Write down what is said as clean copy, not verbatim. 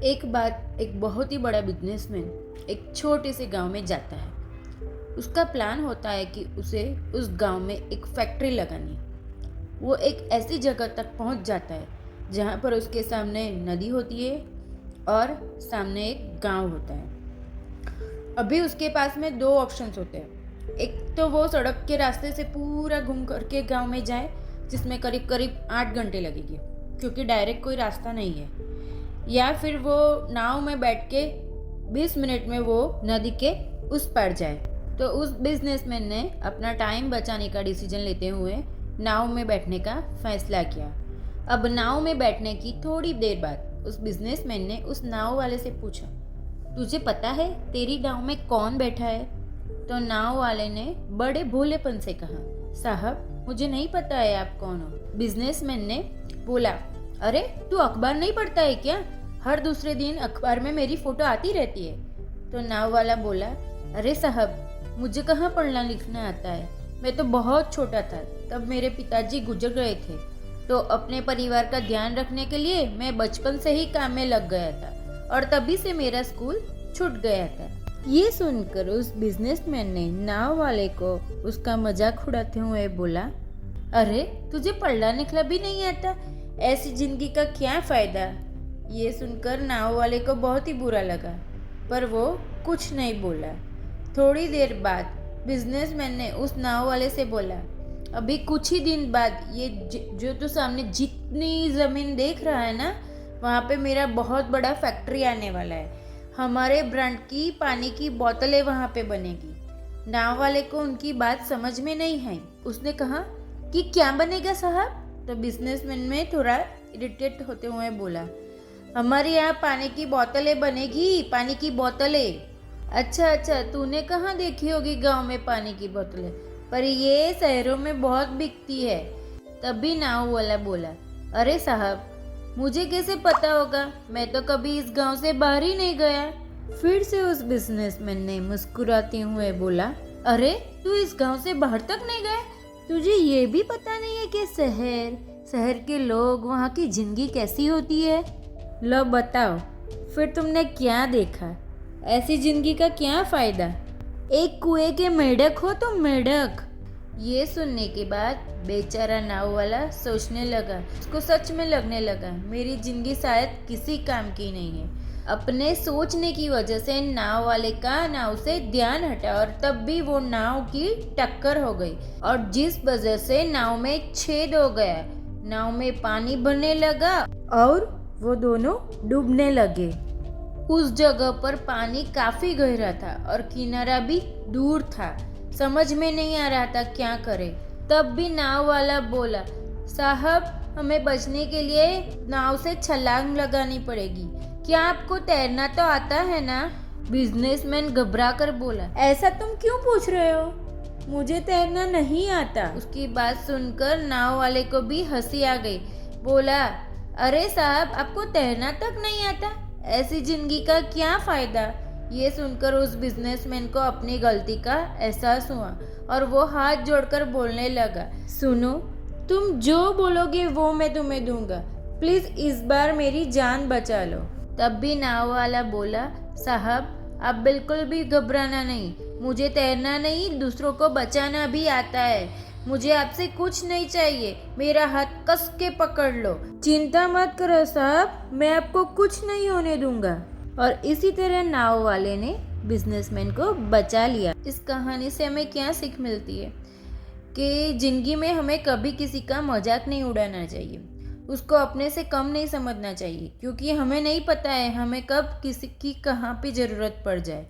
एक बार एक बहुत ही बड़ा बिजनेसमैन एक छोटे से गांव में जाता है। उसका प्लान होता है कि उसे उस गांव में एक फैक्ट्री लगानी है। वो एक ऐसी जगह तक पहुंच जाता है जहां पर उसके सामने नदी होती है और सामने एक गांव होता है। अभी उसके पास में दो ऑप्शंस होते हैं। एक तो वो सड़क के रास्ते से पूरा घूम करके गांव में जाए, जिसमें करीब करीब 8 घंटे लगेंगे क्योंकि डायरेक्ट कोई रास्ता नहीं है। या फिर वो नाव में बैठ के 20 मिनट में वो नदी के उस पार जाए। तो उस बिजनेसमैन ने अपना टाइम बचाने का डिसीजन लेते हुए नाव में बैठने का फैसला किया। अब नाव में बैठने की थोड़ी देर बाद उस बिजनेसमैन ने उस नाव वाले से पूछा, तुझे पता है तेरी नाव में कौन बैठा है? तो नाव वाले ने बड़े भोलेपन से कहा, साहब मुझे नहीं पता है आप कौन हो। बिजनेसमैन ने बोला, अरे तू अखबार नहीं पढ़ता है क्या? हर दूसरे दिन अखबार में मेरी फोटो आती रहती है। तो नाव वाला बोला, अरे साहब मुझे कहाँ पढ़ना लिखना आता है, मैं तो बहुत छोटा था तब मेरे पिताजी गुजर गए थे, तो अपने परिवार का ध्यान रखने के लिए मैं बचपन से ही काम में लग गया था और तभी से मेरा स्कूल छूट गया था। ये सुनकर उस बिजनेसमैन ने नाव वाले को उसका मजाक उड़ाते हुए बोला, अरे तुझे पढ़ना लिखना भी नहीं आता, ऐसी जिंदगी का क्या फायदा? ये सुनकर नाव वाले को बहुत ही बुरा लगा, पर वो कुछ नहीं बोला। थोड़ी देर बाद बिजनेसमैन ने उस नाव वाले से बोला, अभी कुछ ही दिन बाद ये जो तू सामने जितनी ज़मीन देख रहा है ना, वहाँ पे मेरा बहुत बड़ा फैक्ट्री आने वाला है। हमारे ब्रांड की पानी की बोतलें वहाँ पे बनेगी। नाव वाले को उनकी बात समझ में नहीं आई। उसने कहा कि क्या बनेगा साहब? तो बिजनेसमैन में थोड़ा इरिटेट होते हुए बोला, हमारे यहाँ पानी की बोतलें बनेगी, पानी की बोतलें। अच्छा, तूने कहाँ देखी होगी गांव में पानी की बोतलें, पर ये शहरों में बहुत बिकती है। तभी नाव वाला बोला, अरे साहब मुझे कैसे पता होगा, मैं तो कभी इस गांव से बाहर ही नहीं गया। फिर से उस बिजनेसमैन ने मुस्कुराते हुए बोला, अरे तू इस गांव से बाहर तक नहीं गया? तुझे ये भी पता नहीं है कि शहर के लोग, वहाँ की जिंदगी कैसी होती है? लो बताओ, फिर तुमने क्या देखा? ऐसी जिंदगी का क्या फायदा? एक कुएं के मेंढक हो तुम, मेंढक। ये सुनने के बाद बेचारा नाव वाला सोचने लगा, उसको सच में लगने लगा मेरी जिंदगी शायद किसी काम की नहीं है। अपने सोचने की वजह से नाव वाले का नाव से ध्यान हटा और तब भी वो नाव की टक्कर हो गई, और जिस वजह से नाव में एक छेद हो गया। नाव में पानी भरने लगा और वो दोनों डूबने लगे। उस जगह पर पानी काफी गहरा था और किनारा भी दूर था। समझ में नहीं आ रहा था क्या करे। तब भी नाव वाला बोला, साहब हमें बचने के लिए नाव से छलांग लगानी पड़ेगी, क्या आपको तैरना तो आता है ना? बिजनेसमैन घबरा कर बोला, ऐसा तुम क्यों पूछ रहे हो? मुझे तैरना नहीं आता। उसकी बात सुनकर नाव वाले को भी हंसी आ गई। बोला, अरे साहब आपको तैरना तक नहीं आता, ऐसी जिंदगी का क्या फायदा? ये सुनकर उस बिजनेसमैन को अपनी गलती का एहसास हुआ और वो हाथ जोड़कर बोलने लगा, सुनो, तुम जो बोलोगे वो मैं तुम्हें दूंगा, प्लीज इस बार मेरी जान बचा लो। तब भी नाव वाला बोला, साहब आप बिल्कुल भी घबराना नहीं, मुझे तैरना नहीं दूसरों को बचाना भी आता है। मुझे आपसे कुछ नहीं चाहिए, मेरा हाथ कस के पकड़ लो। चिंता मत करो साहब, मैं आपको कुछ नहीं होने दूंगा। और इसी तरह नाव वाले ने बिजनेसमैन को बचा लिया। इस कहानी से हमें क्या सीख मिलती है कि जिंदगी में हमें कभी किसी का मजाक नहीं उड़ाना चाहिए, उसको अपने से कम नहीं समझना चाहिए, क्योंकि हमें नहीं पता है हमें कब किसी की कहाँ पे ज़रूरत पड़ जाए।